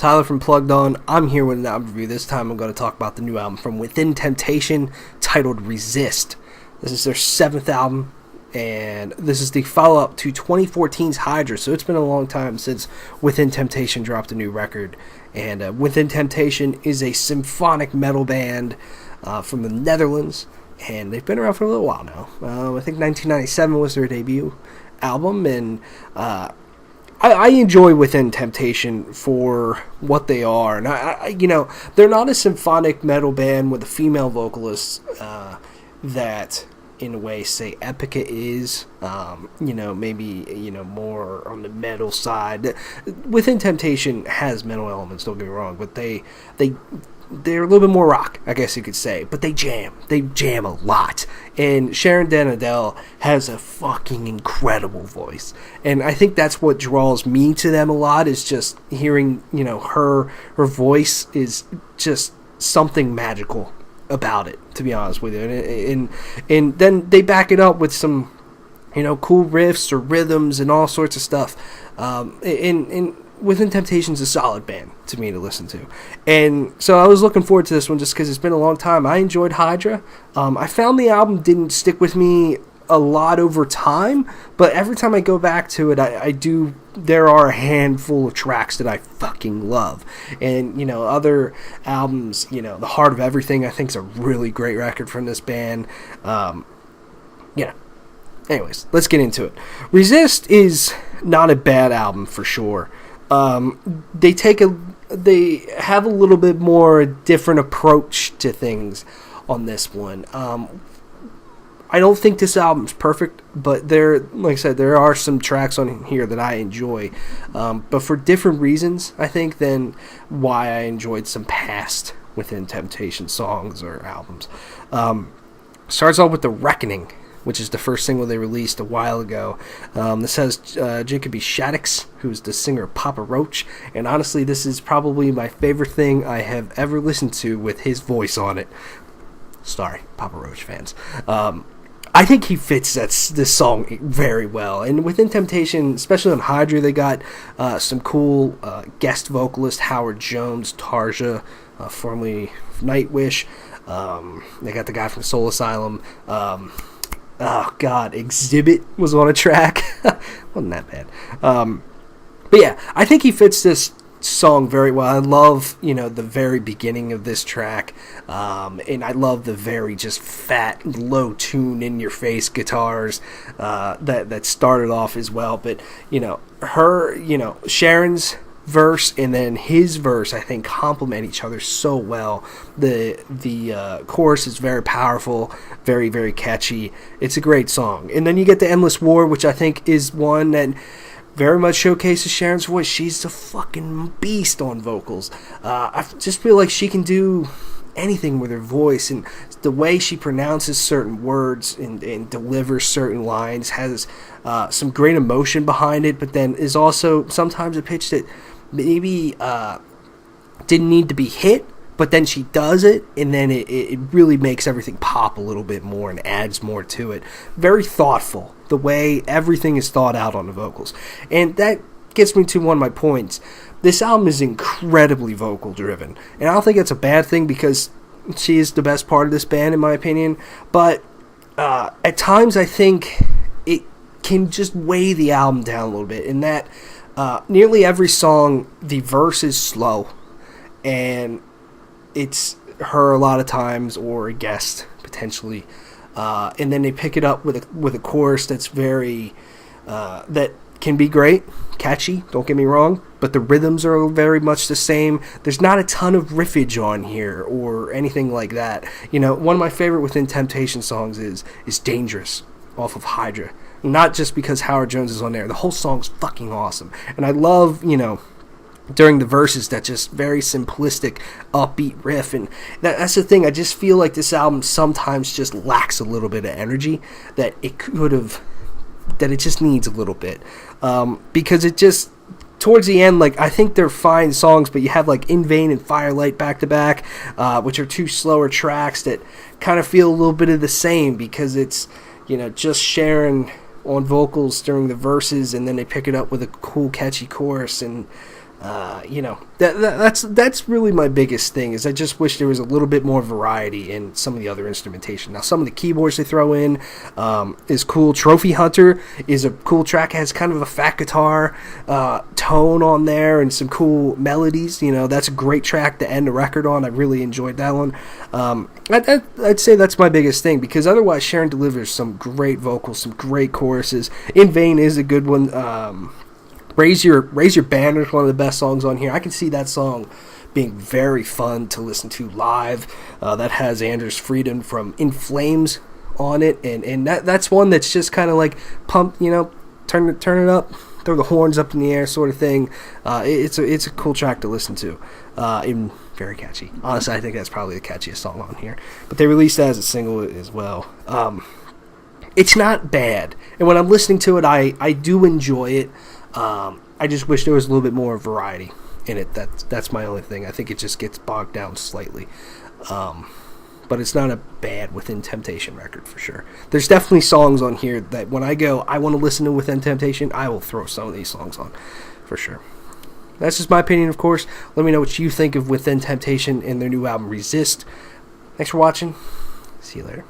Tyler from Plugged On. I'm here with an album review. This time I'm going to talk about the new album from Within Temptation titled Resist. This is their 7th album, and this is the follow-up to 2014's Hydra, so it's been a long time since Within Temptation dropped a new record. And Within Temptation is a symphonic metal band from the Netherlands, and they've been around for a little while now. I think 1997 was their debut album, and I enjoy Within Temptation for what they are, and I they're not a symphonic metal band with a female vocalist that, in a way, say Epica is. Maybe more on the metal side. Within Temptation has metal elements, don't get me wrong, but they're a little bit more rock, I guess you could say. But they jam a lot. And Sharon Den Adel has a fucking incredible voice. And I think that's what draws me to them a lot, is just hearing, her voice is just something magical about it, to be honest with you. And then they back it up with some, cool riffs or rhythms and all sorts of stuff. And Within Temptation's a solid band to me to listen to. And so I was looking forward to this one just because it's been a long time. I enjoyed Hydra. I found the album didn't stick with me a lot over time, but every time I go back to it, there are a handful of tracks that I fucking love. And, other albums, The Heart of Everything, I think, is a really great record from this band. Anyways, let's get into it. Resist is not a bad album for sure. They have a little bit more different approach to things on this one. I don't think this album's perfect, but like I said, there are some tracks on here that I enjoy, but for different reasons, I think, than why I enjoyed some past Within Temptation songs or albums. Starts off with The Reckoning, which is the first single they released a while ago. This has Jacoby Shaddix, who's the singer of Papa Roach, and honestly, this is probably my favorite thing I have ever listened to with his voice on it. Sorry, Papa Roach fans. I think he fits this song very well. And Within Temptation, especially on Hydra, they got some cool guest vocalist, Howard Jones, Tarja, formerly Nightwish. They got the guy from Soul Asylum. Oh, God, Exhibit was on a track. Wasn't that bad. But yeah, I think he fits this song very well. I love, the very beginning of this track. And I love the very just fat, low tune, in-your-face guitars that started off as well. But, Sharon's verse and then his verse, I think, complement each other so well. The chorus is very powerful, very, very catchy. It's a great song. And then you get the Endless War, which I think is one that very much showcases Sharon's voice. She's a fucking beast on vocals. I just feel like she can do anything with her voice, and the way she pronounces certain words and delivers certain lines has some great emotion behind it, but then is also sometimes a pitch that maybe didn't need to be hit, but then she does it, and then it really makes everything pop a little bit more and adds more to it. Very thoughtful, the way everything is thought out on the vocals. And that gets me to one of my points. This album is incredibly vocal driven, and I don't think that's a bad thing because she is the best part of this band in my opinion, but at times I think it can just weigh the album down a little bit, in that nearly every song the verse is slow, and it's her a lot of times, or a guest potentially, and then they pick it up with a chorus that's very that can be great, catchy, don't get me wrong, but the rhythms are very much the same. There's not a ton of riffage on here or anything like that. One of my favorite Within Temptation songs is Dangerous off of Hydra. Not just because Howard Jones is on there. The whole song's fucking awesome. And I love, during the verses, that just very simplistic, upbeat riff. And that's the thing. I just feel like this album sometimes just lacks a little bit of energy that it just needs a little bit. Because it just, towards the end, I think they're fine songs, but you have In Vain and Firelight back to back, which are two slower tracks that kind of feel a little bit of the same, because it's, just Sharon on vocals during the verses, and then they pick it up with a cool, catchy chorus, and That's really my biggest thing. Is I just wish there was a little bit more variety in some of the other instrumentation. Now, some of the keyboards they throw in is cool. Trophy Hunter is a cool track. It has kind of a fat guitar tone on there and some cool melodies. That's a great track to end the record on. I really enjoyed that one. I'd say that's my biggest thing, because otherwise Sharon delivers some great vocals, some great choruses. In Vain is a good one. Raise Your Banner is one of the best songs on here. I can see that song being very fun to listen to live. That has Anders Frieden from In Flames on it, and that's one that's just kind of like pump, turn it up, throw the horns up in the air sort of thing. It's a cool track to listen to, and very catchy. Honestly, I think that's probably the catchiest song on here. But they released that as a single as well. It's not bad, and when I'm listening to it, I do enjoy it. I just wish there was a little bit more variety in it. That's my only thing. I think it just gets bogged down slightly. But it's not a bad Within Temptation record for sure. There's definitely songs on here that when I want to listen to Within Temptation, I will throw some of these songs on for sure. That's just my opinion, of course. Let me know what you think of Within Temptation and their new album, Resist. Thanks for watching. See you later.